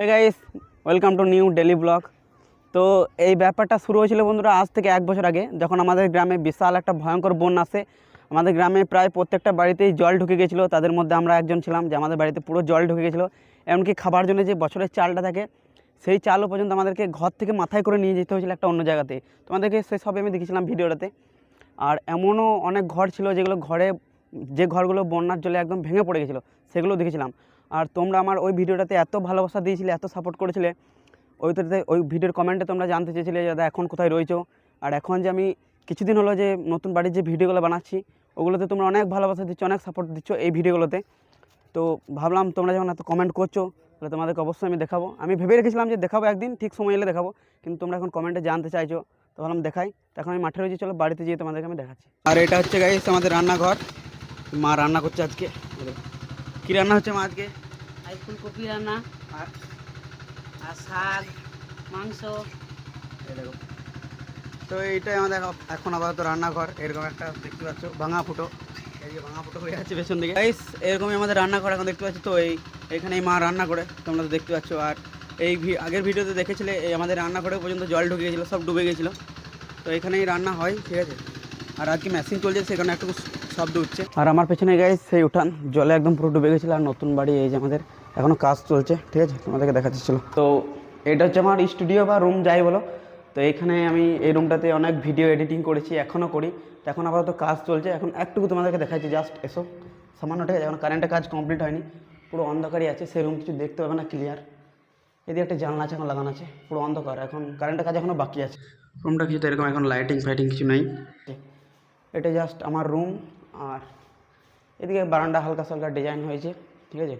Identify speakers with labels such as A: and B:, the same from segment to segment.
A: Guys, welcome to new daily blog. তো এই ব্যাপারটা শুরু হয়েছিল বন্ধুরা আজ থেকে 1 বছর আগে, যখন আমাদের গ্রামে বিশাল একটা ভয়ঙ্কর বন্যা আসে। আমাদের গ্রামে প্রায় প্রত্যেকটা বাড়িতেই জল ঢুকে গেছিলো, তাদের মধ্যে আমরা একজন ছিলাম যে আমাদের বাড়িতে পুরো জল ঢুকে গেছিলো। এমনকি খাবার জন্য যে বছরের চালটা থাকে সেই চালও পর্যন্ত আমাদেরকে ঘর থেকে মাথায় করে নিয়ে যেতে হয়েছিল একটা অন্য জায়গাতে। তোমাদেরকে সেসবে আমি দেখেছিলাম ভিডিওটাতে। আর এমনও অনেক ঘর ছিল যেগুলো যে ঘরগুলো বন্যার জলে একদম ভেঙে পড়ে গেছিলো, সেগুলো দেখেছিলাম। আর তোমরা আমার ওই ভিডিওটাতে এত ভালোবাসা দিয়েছিলে, এত সাপোর্ট করেছিলে। ওই ভিডিওর কমেন্টে তোমরা জানতে চেয়েছিলে দাদা এখন কোথায় রয়েছো। আর এখন যে আমি কিছুদিন হলো যে নতুন বাড়ির যে ভিডিওগুলো বানাচ্ছি, ওগুলোতে তোমরা অনেক ভালোবাসা দিচ্ছ, অনেক সাপোর্ট দিচ্ছ এই ভিডিওগুলোতে। তো ভাবলাম তোমরা যখন এত কমেন্ট করছো তাহলে তোমাদেরকে অবশ্যই আমি দেখাবো। আমি ভেবে রেখেছিলাম যে দেখাবো একদিন, ঠিক সময় এলে দেখাবো, কিন্তু তোমরা এখন কমেন্টে জানতে চাইছো, তো ভাবলাম দেখাই। এখন আমি মাঠে রয়েছি, চলো বাড়িতে যেয়ে তোমাদেরকে আমি দেখাচ্ছি। আর এটা হচ্ছে গাইস আমাদের রান্নাঘর, মা রান্না করছে আজকে। কী রান্না হচ্ছে মা আজকে?
B: ফুলকপি রান্না
A: আর
B: আর শাক, মাংস।
A: তো এইটাই আমাদের এখন আপাতত রান্নাঘর। এরকম একটা দেখতে পাচ্ছ ভাঙা ফুটো, এই যে ভাঙা ফুটো হয়ে যাচ্ছে পেছন দিকে। গাইস এরকমই আমাদের রান্নাঘর এখন দেখতে পাচ্ছি। তো এইখানেই মা রান্না করে, তোমরা তো দেখতে পাচ্ছ। আর আগের ভিডিওতে দেখেছিলে এই আমাদের রান্নাঘরে পর্যন্ত জল ঢুকে গেছিলো, সব ডুবে গেছিলো। তো এখানেই রান্না হয়, ঠিক আছে। আর আজকে মেশিন চলছে, সেখানে একটু শব্দ উঠছে। আর আমার পেছনে গাইস সেই উঠান জলে একদম পুরো ডুবে গেছিলো। আর নতুন বাড়ি এই যে আমাদের এখনও কাজ চলছে, ঠিক আছে, তোমাদেরকে দেখাচ্ছি চলো। তো এটা হচ্ছে আমার স্টুডিও বা রুম যাই বলো। তো এখানে আমি এই রুমটাতে অনেক ভিডিও এডিটিং করেছি, এখনও করি। তো এখন আপাতত কাজ চলছে, এখন একটুকু তোমাদেরকে দেখাচ্ছি, জাস্ট এসো সামান্য, ঠিক আছে। এখন কারেন্টের কাজ কমপ্লিট হয়নি, পুরো অন্ধকারই আছে, সেই রুম কিছু দেখতে পাবে না ক্লিয়ার। এদিকে একটা জানলা আছে, এখন লাগানো আছে, পুরো অন্ধকার, এখন কারেন্টের কাজ এখনও বাকি আছে। রুমটা কিছু তো এরকম এখন লাইটিং ফাইটিং কিছু নেই। এটা জাস্ট আমার রুম। আর এদিকে বারান্দা হালকা সালকা ডিজাইন হয়েছে, ঠিক আছে।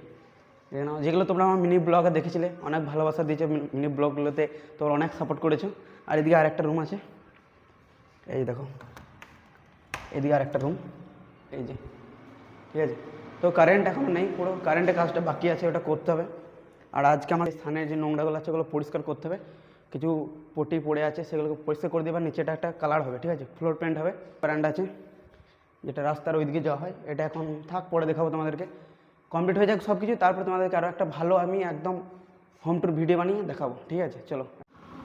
A: যেগুলো তোমরা আমার মিনি ব্লগে দেখেছিলে, অনেক ভালোবাসা দিয়েছো মিনি ব্লগগুলোতে, তোমরা অনেক সাপোর্ট করেছো। আর এদিকে আরেকটা রুম আছে, এই দেখো, এদিকে আরেকটা রুম, এই যে, ঠিক আছে। তো কারেন্ট এখন নেই, পুরো কারেন্টের কাজটা বাকি আছে, ওটা করতে হবে। আর আজকে আমার স্থানের যে নোংরাগুলো আছে ওগুলো পরিষ্কার করতে হবে। কিছু পটি পড়ে আছে, সেগুলোকে পরিষ্কার করে দেবার, নিচেটা একটা কালার হবে, ঠিক আছে, ফ্লোর পেন্ট হবে। বারান্দা আছে যেটা রাস্তার ওইদিকে যাওয়া হয়, এটা এখন থাক, পরে দেখাবো তোমাদেরকে। কমপ্লিট হয়ে যাক সব কিছু, তারপরে তোমাদেরকে আরও একটা ভালো আমি একদম হোম ট্যুর ভিডিও বানিয়ে দেখাবো, ঠিক আছে চলো।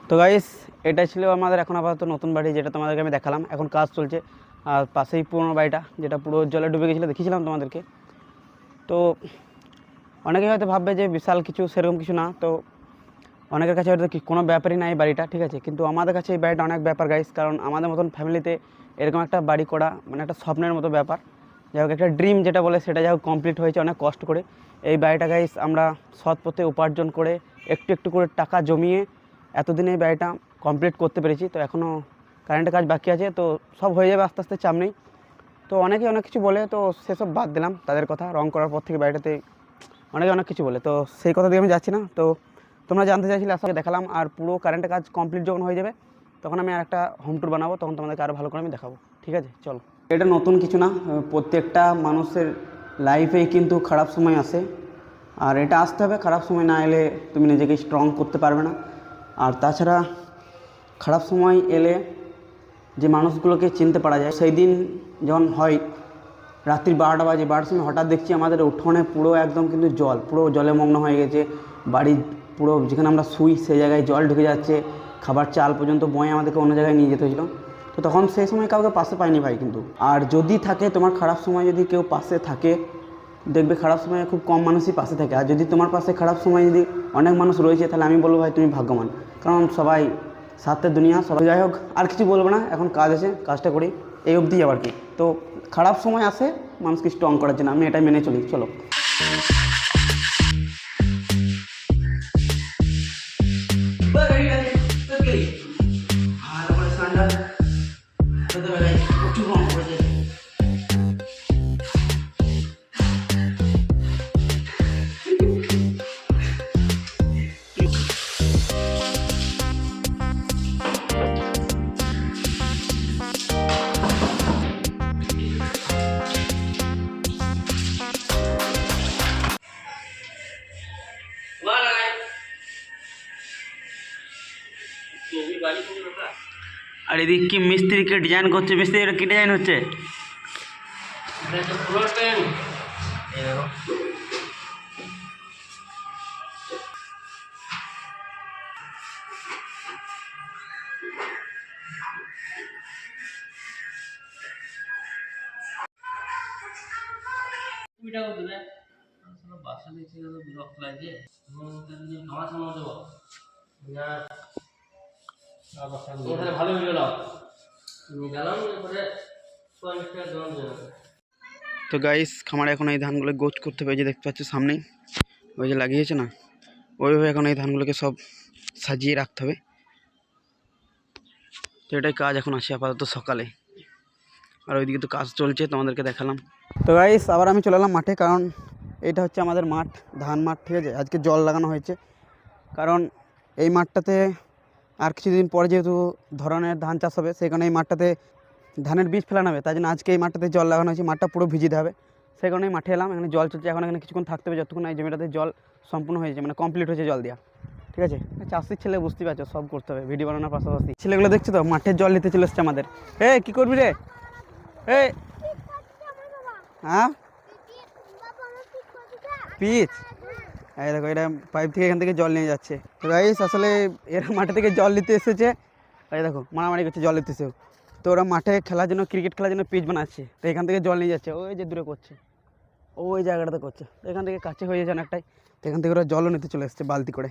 A: তো গাইস এটা ছিল আমাদের এখন আপাতত নতুন বাড়ি, যেটা তোমাদেরকে আমি দেখালাম, এখন কাজ চলছে। আর পাশেই পুরোনো বাড়িটা, যেটা পুরো জলে ডুবে গেছিলো, দেখিয়েছিলাম তোমাদেরকে। তো অনেকেই হয়তো ভাববে যে বিশাল কিছু, সেরকম কিছু না। তো অনেকের কাছে হয়তো কোনো ব্যাপারই না এই বাড়িটা, ঠিক আছে, কিন্তু আমাদের কাছে এই বাড়িটা অনেক ব্যাপার গাইস। কারণ আমাদের মতন ফ্যামিলিতে এরকম একটা বাড়ি করা মানে একটা স্বপ্নের মতো ব্যাপার। যাই হোক, একটা ড্রিম যেটা বলে সেটা যাই হোক কমপ্লিট হয়েছে অনেক কষ্ট করে। এই বাড়িটা গাইস আমরা সৎ পথে উপার্জন করে একটু একটু করে টাকা জমিয়ে এতদিনে এই বাড়িটা কমপ্লিট করতে পেরেছি। তো এখনও কারেন্টের কাজ বাকি আছে, তো সব হয়ে যাবে আস্তে আস্তে, চাপ নেই। তো অনেকে অনেক কিছু বলে, তো সেসব বাদ দিলাম তাদের কথা। রং করার পর থেকে বাড়িটাতে অনেকে অনেক কিছু বলে, তো সেই কথা দিয়ে আমি যাচ্ছি না। তো তোমরা জানতে চাইছিলে, আসলে দেখালাম। আর পুরো কারেন্টের কাজ কমপ্লিট যখন হয়ে যাবে, তখন আমি আর একটা হোম ট্যুর বানাবো, তখন তোমাদেরকে আরও ভালো করে আমি দেখাবো, ঠিক আছে চলো। এটা নতুন কিছু না, প্রত্যেকটা মানুষের লাইফেই কিন্তু খারাপ সময় আসে। আর এটা আসতে হবে, খারাপ সময় না এলে তুমি নিজেকে স্ট্রং করতে পারবে না। আর তাছাড়া খারাপ সময় এলে যে মানুষগুলোকে চিনতে পারা যায়, সেই দিন যখন হয় রাত্রি 12টা বাজে, 12টার সময় হঠাৎ দেখছি আমাদের উঠোনে পুরো একদম কিন্তু জল, পুরো জলে মগ্ন হয়ে গেছে। বাড়ির পুরো যেখানে আমরা শুই সেই জায়গায় জল ঢুকে যাচ্ছে, খাবার চাল পর্যন্ত বয়ে আমাদেরকে অন্য জায়গায় নিয়ে যেতে হয়েছিল। তো তখন সেই সময় কাউকে পাশে পাইনি ভাই। কিন্তু আর যদি থাকে তোমার খারাপ সময়, যদি কেউ পাশে থাকে, দেখবে খারাপ সময়ে খুব কম মানুষই পাশে থাকে। আর যদি তোমার পাশে খারাপ সময় যদি অনেক মানুষ রয়েছে, তাহলে আমি বলবো ভাই তুমি ভাগ্যবান। কারণ সবাই সাথে দুনিয়া, সবাই। যাই হোক, আর কিছু বলবো না, এখন কাজ আছে, কাজটা করি, এই অবধি আবার কি। তো খারাপ সময় আসে মানুষকে স্ট্রং করার জন্য, আমি এটাই মেনে চলি, চলো। আর এদিকে কি মিস্ত্রিকে ডিজাইন করছে, মিস্ত্রি এটা কি ডিজাইন হচ্ছে?
C: ভালো ভিডিও নাও
A: তো গাইস খামারে এখন এই ধানগুলো গোছ করতে হবে, এই যে দেখতে পাচ্ছ সামনেই ওই যে লাগিয়েছে না, ওইভাবে এখন এই ধানগুলোকে সব সাজিয়ে রাখতে হবে। তো এটাই কাজ এখন আসে আপাতত সকালে, আর ওইদিকে তো কাজ চলছে তোমাদেরকে দেখালাম। তো গাইস আবার আমি চলে এলাম মাঠে, কারণ এটা হচ্ছে আমাদের মাঠ, ধান মাঠ, ঠিক আছে। আজকে জল লাগানো হয়েছে, কারণ এই মাঠটাতে আর কিছুদিন পরে যেহেতু ধরনের ধান চাষ হবে, সেই কারণে এই মাঠটাতে ধানের বীজ ফেলানো হবে, তাই জন্য আজকে এই মাঠটাতে জল লাগানো হয়েছে। মাঠটা পুরো ভিজিয়ে হবে, সেই কারণে মাঠে এলাম। এখানে জল চলছে, এখন এখানে কিছুক্ষণ থাকতে হবে, যতক্ষণ এই জমিটাতে জল সম্পূর্ণ হয়েছে, মানে কমপ্লিট হয়েছে জল দেওয়া, ঠিক আছে। চাষির ছেলে বুঝতেই পারছো, সব করতে হবে, ভিডিও বানানোর পাশাপাশি। ছেলেগুলো দেখছো তো মাঠের জল নিতে চলে এসছে আমাদের। কী করবি রে? হ্যাঁ পিচ, এই দেখো এটা পাইপ থেকে এখান থেকে জল নিয়ে যাচ্ছে। তো গাইস আসলে এরা মাঠে থেকে জল নিতে এসেছে, এই দেখো মারামারি করছে জল নিতে এসেও। তো ওরা মাঠে খেলার জন্য, ক্রিকেট খেলার জন্য পিচ বানাচ্ছে, তো এখান থেকে জল নিয়ে যাচ্ছে, ওই যে দূরে করছে, ওই জায়গাটাতে করছে। তো এখান থেকে কাছে হয়ে যাচ্ছে অনেকটাই, তো এখান থেকে ওরা জলও নিতে চলে এসছে বালতি করে।